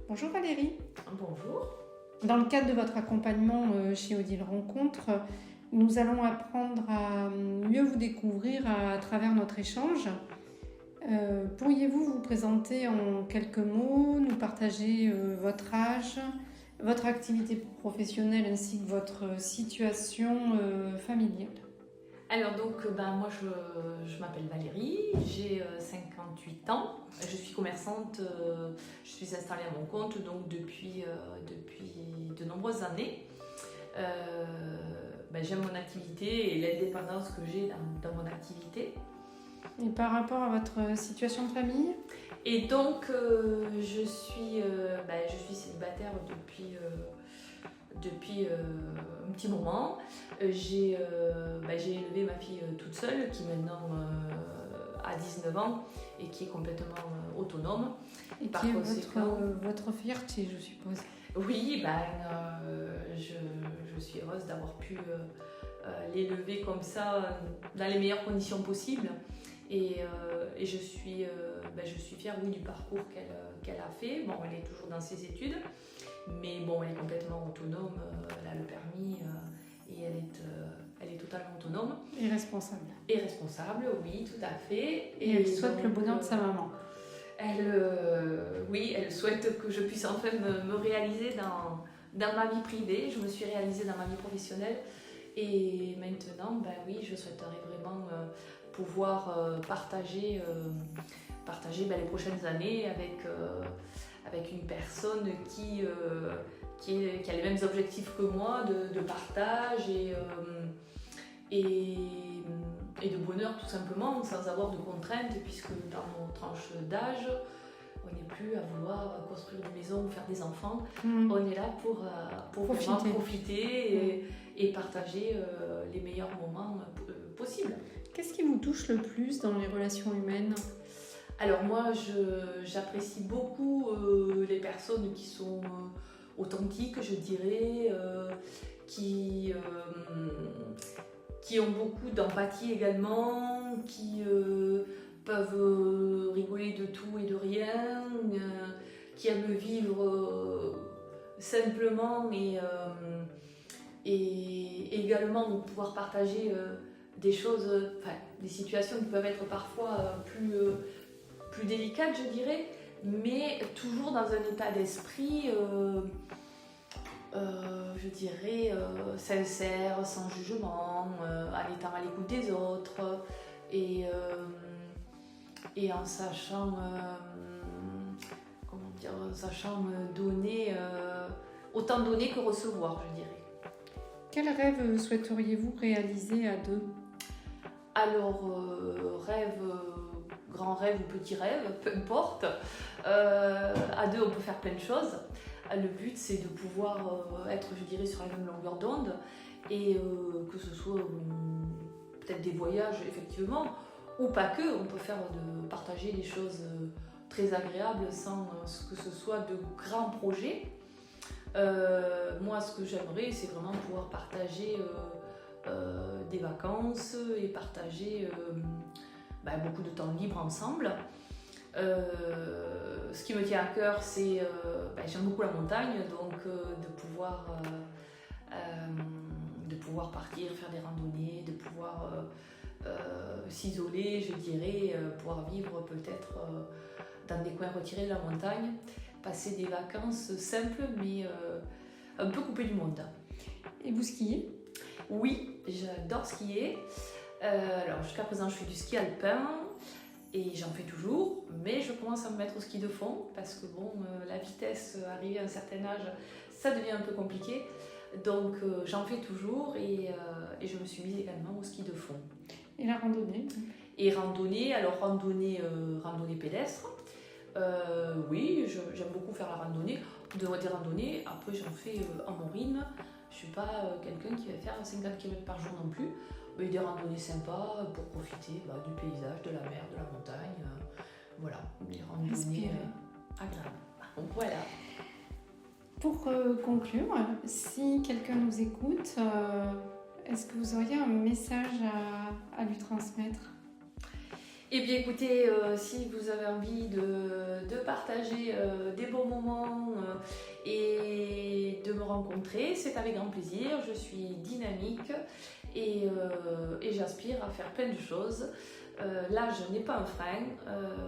Bonjour Valérie. Bonjour. Dans le cadre de votre accompagnement chez Odile Rencontre, nous allons apprendre à mieux vous découvrir à travers notre échange. Pourriez-vous vous présenter en quelques mots, nous partager votre âge, votre activité professionnelle ainsi que votre situation familiale? Alors moi je m'appelle Valérie, j'ai 58 ans, je suis commerçante, je suis installée à mon compte donc depuis de nombreuses années. J'aime mon activité et l'indépendance que j'ai dans mon activité. Et par rapport à votre situation de famille? Et donc je suis célibataire depuis un petit moment. J'ai élevé ma fille toute seule qui maintenant a 19 ans et qui est complètement autonome. Et par qui est conséquent, votre fierté, je suppose. Oui, je suis heureuse d'avoir pu l'élever comme ça dans les meilleures conditions possibles. Et je suis fière du parcours qu'elle a fait. Bon, elle est toujours dans ses études, mais bon, elle est complètement autonome, elle a le permis et elle est totalement autonome. Et responsable. Et responsable, oui, tout à fait. Et elle souhaite le bonheur de sa maman. Elle souhaite que je puisse enfin me réaliser dans ma vie privée. Je me suis réalisée dans ma vie professionnelle. Et maintenant, je souhaiterais vraiment pouvoir partager les prochaines années avec une personne qui a les mêmes objectifs que moi de partage et de bonheur tout simplement, sans avoir de contraintes, puisque dans mon tranche d'âge, on n'est plus à vouloir construire une maison ou faire des enfants. On est là pour vraiment profiter et partager les meilleurs moments possibles. Qu'est-ce qui vous touche le plus dans les relations humaines ? Alors moi, j'apprécie beaucoup les personnes qui sont authentiques, je dirais, qui ont beaucoup d'empathie également, qui peuvent rigoler de tout et de rien, qui aiment vivre simplement et également pouvoir partager des choses, des situations qui peuvent être parfois plus délicates, je dirais, mais toujours dans un état d'esprit je dirais sincère, sans jugement, en étant à l'écoute des autres et en sachant donner, autant donner que recevoir, je dirais. Quel rêve souhaiteriez-vous réaliser à deux ? Alors, grand rêve ou petit rêve, peu importe. À deux, on peut faire plein de choses. Le but, c'est de pouvoir être, je dirais, sur la même longueur d'onde et que ce soit peut-être des voyages, effectivement, ou pas que. On peut partager des choses très agréables sans que ce soit de grands projets. Moi, ce que j'aimerais, c'est vraiment pouvoir partager des vacances et partager beaucoup de temps libre ensemble. Ce qui me tient à cœur, c'est j'aime beaucoup la montagne, donc de pouvoir partir, faire des randonnées, de pouvoir s'isoler, je dirais, pouvoir vivre peut-être dans des coins retirés de la montagne, passer des vacances simples mais un peu coupées du monde. Et vous skiez ? Oui, j'adore skier. Alors jusqu'à présent, je fais du ski alpin. Et j'en fais toujours, mais je commence à me mettre au ski de fond parce que la vitesse arrivée à un certain âge, ça devient un peu compliqué. Donc j'en fais toujours et je me suis mise également au ski de fond. Et la randonnée ? Et randonnée pédestre. Oui, j'aime beaucoup faire la randonnée. Des randonnées, après j'en fais en morine. Je ne suis pas quelqu'un qui va faire 50 km par jour non plus. Mais des randonnées sympas pour profiter du paysage, de la mer, de la montagne. Voilà, des randonnées agréables. Donc voilà. Pour conclure, si quelqu'un nous écoute, est-ce que vous auriez un message à lui transmettre ? Eh bien écoutez, si vous avez envie de partager des bons moments et de me rencontrer, c'est avec grand plaisir. Je suis dynamique et j'aspire à faire plein de choses. L'âge n'est pas un frein,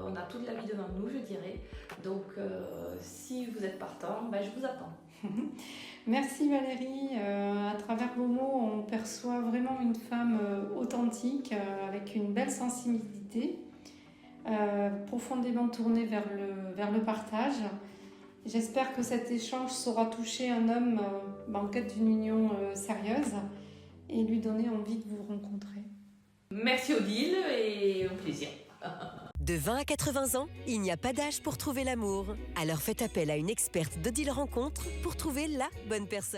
on a toute la vie devant nous, je dirais. Donc si vous êtes partant, ben, je vous attends. Merci Valérie. À travers vos mots, on perçoit vraiment une femme authentique, avec une belle sensibilité, profondément tournée vers le partage. J'espère que cet échange saura toucher un homme en quête d'une union sérieuse et lui donner envie de vous rencontrer. Merci Odile et au plaisir. De 20 à 80 ans, il n'y a pas d'âge pour trouver l'amour. Alors faites appel à une experte d'Odile Rencontre pour trouver la bonne personne.